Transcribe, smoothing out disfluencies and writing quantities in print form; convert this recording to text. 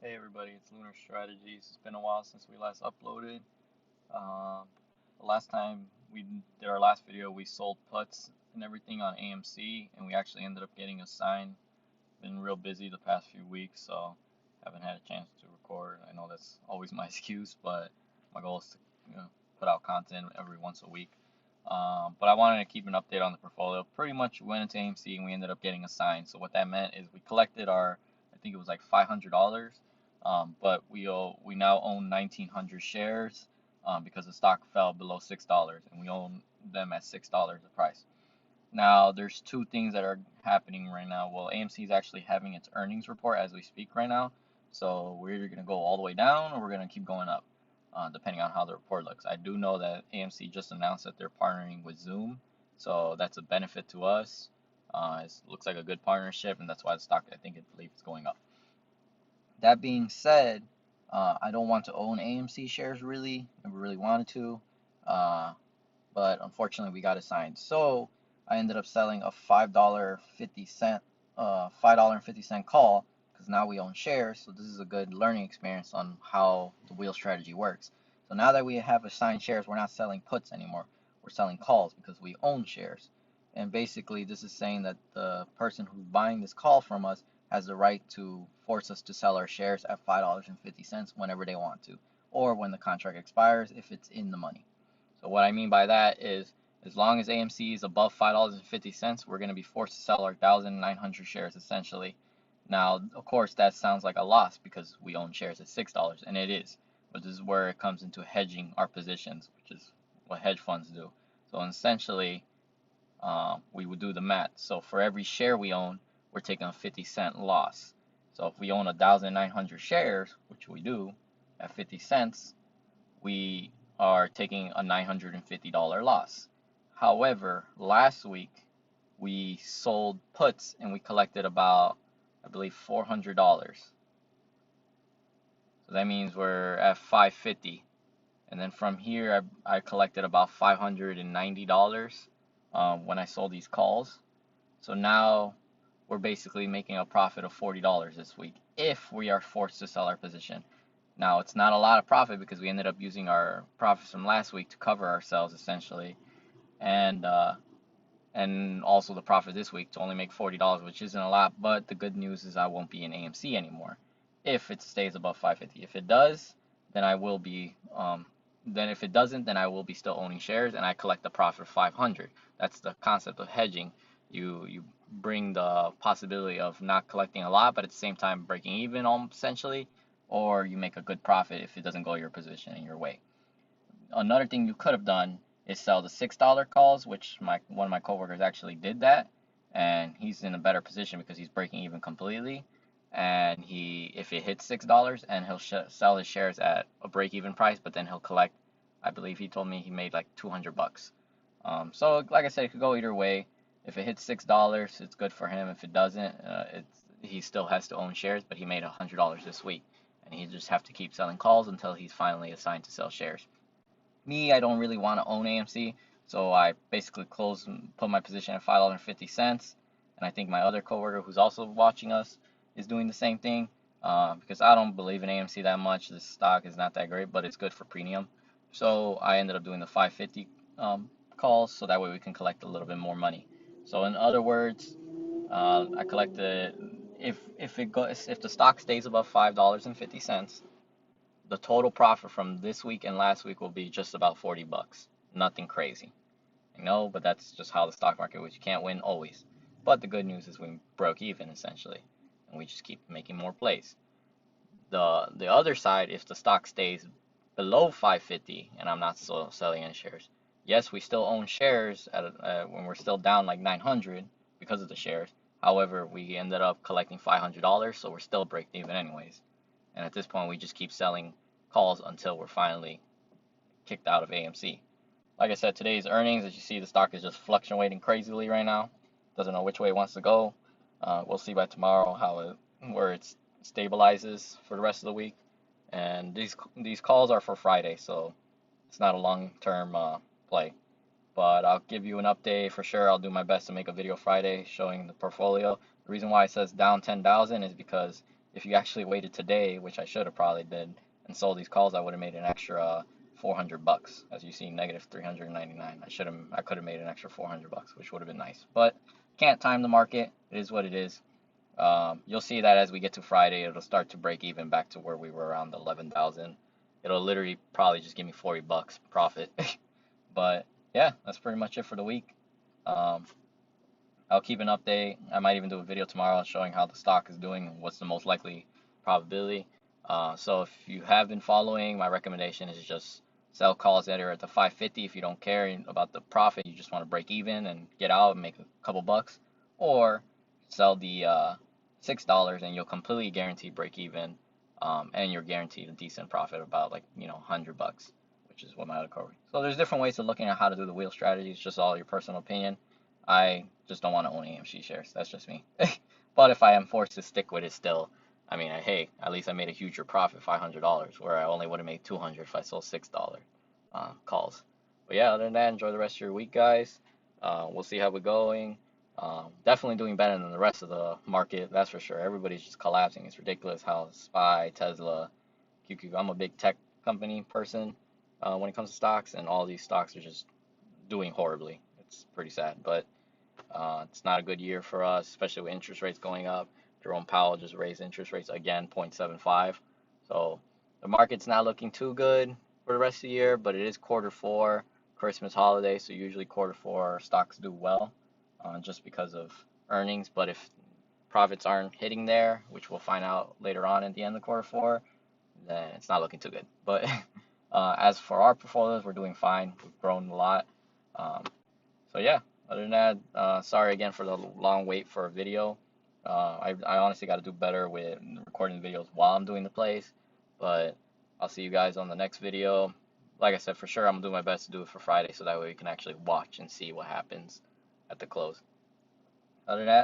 Hey everybody, it's Lunar Strategies. It's been a while since we last uploaded. The last time we did our last video, we sold puts and everything on AMC, and we actually ended up getting a sign. Been real busy the past few weeks, so haven't had a chance to record. I know that's always my excuse, but my goal is to put out content every once a week. But I wanted to keep an update on the portfolio. Pretty much went into AMC and we ended up getting a sign. So what that meant is we collected our, I think it was like $500, but we now own 1,900 shares because the stock fell below $6, and we own them at $6 a price. Now there's two things that are happening right now. Well, AMC is actually having its earnings report as we speak right now. So we're either going to go all the way down or we're going to keep going up, depending on how the report looks. I do know that AMC just announced that they're partnering with Zoom, so that's a benefit to us. It looks like a good partnership, and that's why the stock, I believe, is going up. That being said, I don't want to own AMC shares really. Never really wanted to, uh, but unfortunately we got assigned. So I ended up selling a $5.50 call because now we own shares. So this is a good learning experience on how the wheel strategy works. So now that we have assigned shares, we're not selling puts anymore. We're selling calls because we own shares. And basically, this is saying that the person who's buying this call from us has the right to force us to sell our shares at $5.50 whenever they want to, or when the contract expires if it's in the money. So what I mean by that is, as long as AMC is above $5.50, we're going to be forced to sell our 1,900 shares essentially. Now, of course, that sounds like a loss because we own shares at $6, and it is. But this is where it comes into hedging our positions, which is what hedge funds do. So essentially, we would do the math. So for every share we own, we're taking a 50-cent loss. So if we own 1,900 shares, which we do, at 50 cents, we are taking a $950 loss. However, last week we sold puts and we collected about, I believe, $400. So that means we're at 550. And then from here, I collected about $590 when I sold these calls. So now we're basically making a profit of $40 this week if we are forced to sell our position. Now, it's not a lot of profit because we ended up using our profits from last week to cover ourselves essentially, and also the profit this week to only make $40, which isn't a lot. But the good news is I won't be in AMC anymore if it stays above 550. If it does, then I will be. Then if it doesn't, then I will be still owning shares, and I collect the profit of 500. That's the concept of hedging. You bring the possibility of not collecting a lot, but at the same time breaking even, essentially, or you make a good profit if it doesn't go your position in your way. Another thing you could have done is sell the $6 calls, which one of my coworkers actually did that, and he's in a better position because he's breaking even completely. And if it hits $6, and he'll sell his shares at a break even price, but then he'll collect. I believe he told me he made like $200. So like I said, it could go either way. If it hits $6, it's good for him. If it doesn't, he still has to own shares, but he made $100 this week, and he just have to keep selling calls until he's finally assigned to sell shares. Me, I don't really want to own AMC, so I basically closed and put my position at $5.50. And I think my other coworker who's also watching us is doing the same thing because I don't believe in AMC that much. This stock is not that great, but it's good for premium. So I ended up doing the 550 calls so that way we can collect a little bit more money. So in other words, I collected if the stock stays above $5.50, the total profit from this week and last week will be just about $40. Nothing crazy. I know, but that's just how the stock market works. You can't win always. But the good news is we broke even essentially, and we just keep making more plays. The other side, if the stock stays below 550 and I'm not still selling any shares, yes, we still own shares when we're still down like 900 because of the shares. However, we ended up collecting $500, so we're still break even anyways. And at this point, we just keep selling calls until we're finally kicked out of AMC. Like I said, today's earnings, as you see, the stock is just fluctuating crazily right now. Doesn't know which way it wants to go. We'll see by tomorrow where it stabilizes for the rest of the week. And these calls are for Friday, so it's not a long-term play. But I'll give you an update for sure. I'll do my best to make a video Friday showing the portfolio. The reason why it says down 10,000 is because if you actually waited today, which I should have probably did, and sold these calls, I would have made an extra 400 bucks. As you see, negative 399. I could have made an extra 400 bucks, which would have been nice. But can't time the market. It is what it is. You'll see that as we get to Friday, it'll start to break even back to where we were around the 11,000. It'll literally probably just give me 40 bucks profit. But yeah, that's pretty much it for the week. Um, I'll keep an update. I might even do a video tomorrow showing how the stock is doing and what's the most likely probability. So if you have been following, my recommendation is just sell calls that are at the 550 if you don't care about the profit. You just want to break even and get out and make a couple bucks, or sell the $6 and you'll completely guarantee break even, and you're guaranteed a decent profit about like 100 bucks, which is what my other code. So there's different ways of looking at how to do the wheel strategy. It's just all your personal opinion. I just don't want to own AMC shares. That's just me. But if I am forced to stick with it still, I mean, hey, at least I made a huger profit, $500, where I only would have made 200 if I sold $6 calls. But yeah, other than that, enjoy the rest of your week, guys. We'll see how we're going. Definitely doing better than the rest of the market, that's for sure. Everybody's just collapsing. It's ridiculous how SPY, Tesla, QQ. I'm a big tech company person when it comes to stocks, and all these stocks are just doing horribly. It's pretty sad, but it's not a good year for us, especially with interest rates going up. Jerome Powell just raised interest rates again, 0.75. So the market's not looking too good for the rest of the year, but it is quarter four, Christmas holiday, so usually quarter four stocks do well just because of earnings. But if profits aren't hitting there, which we'll find out later on at the end of quarter four, then it's not looking too good. But as for our portfolios, we're doing fine. We've grown a lot. Um, so yeah, other than that, sorry again for the long wait for a video. I honestly got to do better with recording the videos while I'm doing the plays, but I'll see you guys on the next video. Like I said, for sure, I'm gonna do my best to do it for Friday, so that way we can actually watch and see what happens at the close. Other than that,